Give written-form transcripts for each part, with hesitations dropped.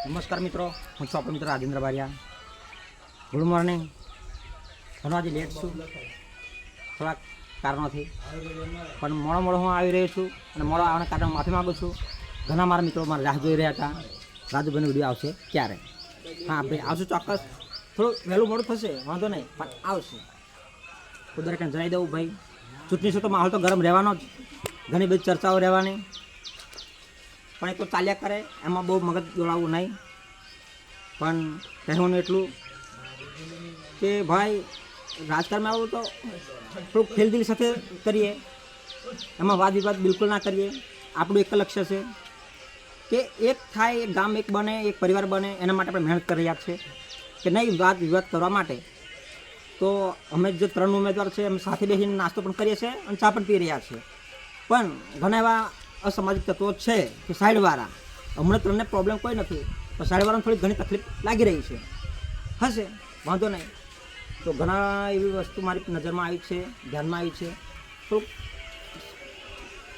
નમસ્કાર મિત્રો, હું છું આપણો મિત્ર રાજેન્દ્ર બારિયા. Good morning. ઘણો આજે લેટ છું થોડાક કારણોથી, પણ મોડો હું આવી રહ્યો છું અને મોડો આવવાના કારણે માફી માગું છું. ઘણા મારા મિત્રો મારા રાહ જોઈ રહ્યા હતા, રાજુભાઈનો વિડીયો આવશે ક્યારે. હા ભાઈ આવશું ચોક્કસ, થોડું વહેલું મોડું થશે વાંધો નહીં, પણ આવશે. તો દરેકને જણાવી દઉં ભાઈ, ચૂંટણી છે તો માહોલ તો ગરમ રહેવાનો જ, ઘણી બધી ચર્ચાઓ રહેવાની, પણ એ તો ચાલ્યા કરે, એમાં બહુ મગજ દોડાવવું નહીં. પણ કહેવાનું એટલું કે ભાઈ રાજકારણમાં આવું તો થોડુંક ખેલદિલ સાથે કરીએ, એમાં વાદ વિવાદ બિલકુલ ના કરીએ. આપણું એક લક્ષ્ય છે કે એક થાય, એક ગામ એક બને, એક પરિવાર બને, એના માટે આપણે મહેનત કરી રહ્યા છીએ કે નહીં વાદ વિવાદ કરવા માટે. તો અમે જે 3 ઉમેદવાર છે અમે સાથે બેસીને નાસ્તો પણ કરીએ છીએ અને ચા પણ પી રહ્યા છીએ. પણ ઘણા એવા અસામાજિક તત્વો છે કે સાઈડવાળા, હમણાં 3ને પ્રોબ્લેમ કોઈ નથી, પણ સાઈડવાળાને થોડી ઘણી તકલીફ લાગી રહી છે, હશે વાંધો નહીં. તો ઘણા એવી વસ્તુ મારી નજરમાં આવી છે, ધ્યાનમાં આવી છે, થોડુંક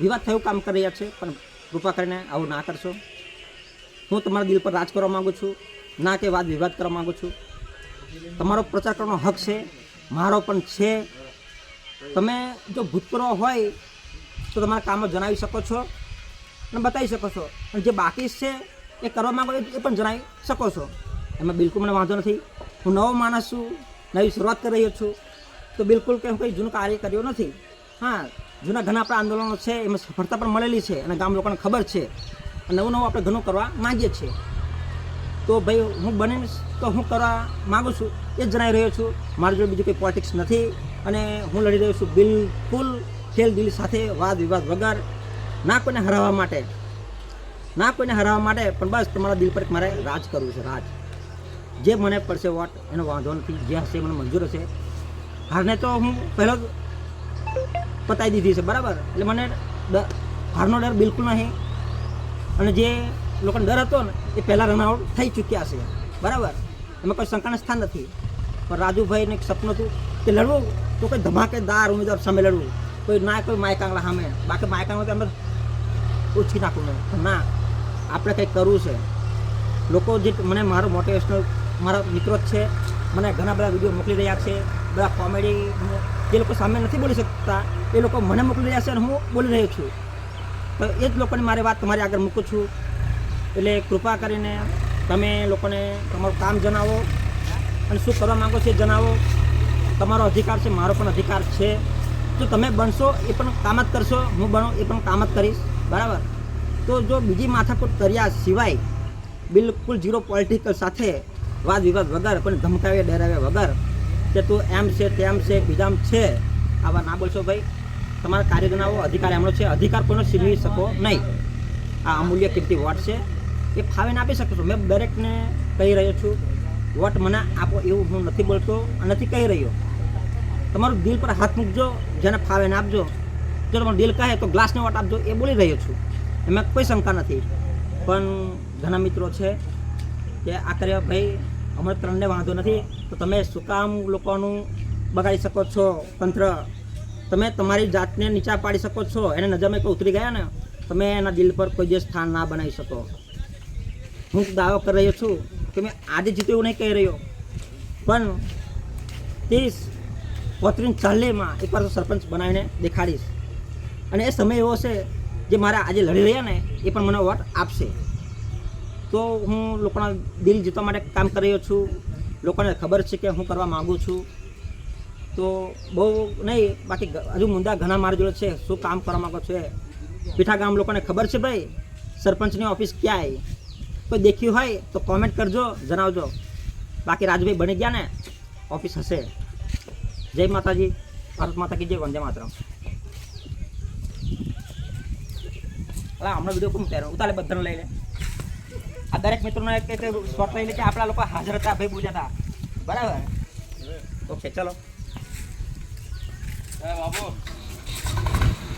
વિવાદ થયું કામ કરી રહ્યા છે, પણ કૃપા કરીને આવું ના કરશો. હું તમારા દિલ પર રાજ કરવા માગું છું, ના કે વાદ વિવાદ કરવા માગું છું. તમારો પ્રચાર કરવાનો હક છે, મારો પણ છે. તમે જો ભૂતપૂર્વ હોય તો તમારા કામો જણાવી શકો છો અને બતાવી શકો છો, અને જે બાકી છે એ કરવા માગો એ પણ જણાવી શકો છો. એમાં બિલકુલ મને વાંધો નથી. હું નવો માણસ છું, નવી શરૂઆત કરી રહ્યો છું, તો બિલકુલ કે હું કંઈ જૂનું કાર્ય કર્યું નથી. હા, જૂના ઘણા આપણા આંદોલનો છે, એમાં સફળતા પણ મળેલી છે અને ગામ લોકોને ખબર છે, અને નવું આપણે ઘણું કરવા માગીએ છીએ. તો ભાઈ હું બનીશ તો હું કરવા માગું છું એ જ જણાવી રહ્યો છું. મારી જોડે બીજું કંઈ પોલિટિક્સ નથી, અને હું લડી રહ્યો છું બિલકુલ ખેલ દિલ સાથે, વાદ વિવાદ વગર, ના કોઈને હરાવવા માટે, પણ બસ તમારા દિલ પર મારે રાજ કરવું છે, રાજ. જે મને પડશે વોટ એનો વાંધો નથી, જે હશે મને મંજૂર હશે. હારને તો હું પહેલો જ પતાવી દીધી છે, બરાબર. એટલે મને હારનો ડર બિલકુલ નહીં, અને જે લોકોને ડર હતો ને એ પહેલાં રનઆઉટ થઈ ચૂક્યા છે, બરાબર. એમાં કોઈ શંકાનું સ્થાન નથી. પણ રાજુભાઈને એક સપનું હતું કે લડવું તો કોઈ ધમાકેદાર ઉમેદવાર સામે લડવું, કોઈ ના કોઈ માયકાંગલા સામે. બાકી માયકાંગલા તો અમે ઓછી નાખવું નહીં, ના આપણે કંઈક કરવું છે. લોકો જે મને મારો મોટિવેશનલ મારા મિત્રો જ છે, મને ઘણા બધા વિડીયો મોકલી રહ્યા છે, બધા કોમેડી જે લોકો સામે નથી બોલી શકતા એ લોકો મને મોકલી રહ્યા છે અને હું બોલી રહ્યો છું. તો એ જ લોકોની મારી વાત તમારી આગળ મૂકું છું. એટલે કૃપા કરીને તમે લોકોને તમારું કામ જણાવો અને શું કરવા માગો છો એ જણાવો. તમારો અધિકાર છે, મારો પણ અધિકાર છે. જો તમે બનશો એ પણ કામ જ કરશો, હું બનો એ પણ કામ જ કરીશ, બરાબર. તો જો બીજી માથાકૂટ કર્યા સિવાય બિલકુલ ઝીરો પોલિટિકલ સાથે, વાદ વિવાદ વગર, પણ ધમકાવ્યા ડરાવ્યા વગર કે તું એમ છે તેમ છે બીજામ છે, આવા ના બોલશો ભાઈ. તમારા કાર્ય જણાવો, અધિકાર એમનો છે, અધિકાર કોઈનો છીનવી શકો નહીં. આ અમૂલ્ય કિંમતી વોટ છે, એ ફાવીને આપી શકો છો. મેં દરેકને કહી રહ્યો છું, વોટ મને આપો એવું હું નથી બોલતો, નથી કહી રહ્યો. તમારું દિલ પર હાથ મૂકજો, જેને ફાવે ને આપજો. જો તમારું દિલ કહે તો ગ્લાસને વોટ આપજો, એ બોલી રહ્યો છું, એમાં કોઈ શંકા નથી. પણ ઘણા મિત્રો છે કે આ કર્યા ભાઈ અમે 3ને વાંધો નથી, તો તમે શું કામ લોકોનું બગાડી શકો છો તંત્ર? તમે તમારી જાતને નીચા પાડી શકો છો, એને નજરમાં કોઈ ઉતરી ગયા ને તમે એના દિલ પર કોઈ જે સ્થાન ના બનાવી શકો. હું દાવો કરી રહ્યો છું કે મેં આજે જીત્યો એવું નહીં કહી રહ્યો, પણ 30, 35, 40માં એકવાર તો સરપંચ બનાવીને દેખાડીશ. અને એ સમય એવો છે જે મારા આજે લડી રહ્યા ને એ પણ મને વોટ આપશે. તો હું લોકોના દિલ જીતવા માટે કામ કરી રહ્યો છું. લોકોને ખબર છે કે હું કરવા માગું છું. તો બહુ નહીં, બાકી હજુ મુદ્દા ઘણા મારી જોડે છે. શું કામ કરવા માગો છો? પીઠા ગામ લોકોને ખબર છે ભાઈ સરપંચની ઓફિસ ક્યાં આવી. કોઈ દેખ્યું હોય તો કોમેન્ટ કરજો, જણાવજો. બાકી રાજભાઈ બની ગયા ને ઓફિસ હશે. જય માતાજી, ભારત માતા કી જય, વંદે માતરમ. હમણાં વિડીયો કોણ ઉતારે ઉતારે બધાને લઈ લે. આ દરેક મિત્રોને એક શોર્ટ લઈ લે કે આપણા લોકો હાજર હતા, ભાઈ પૂજા હતા, બરાબર. ઓકે ચલો બાબુ.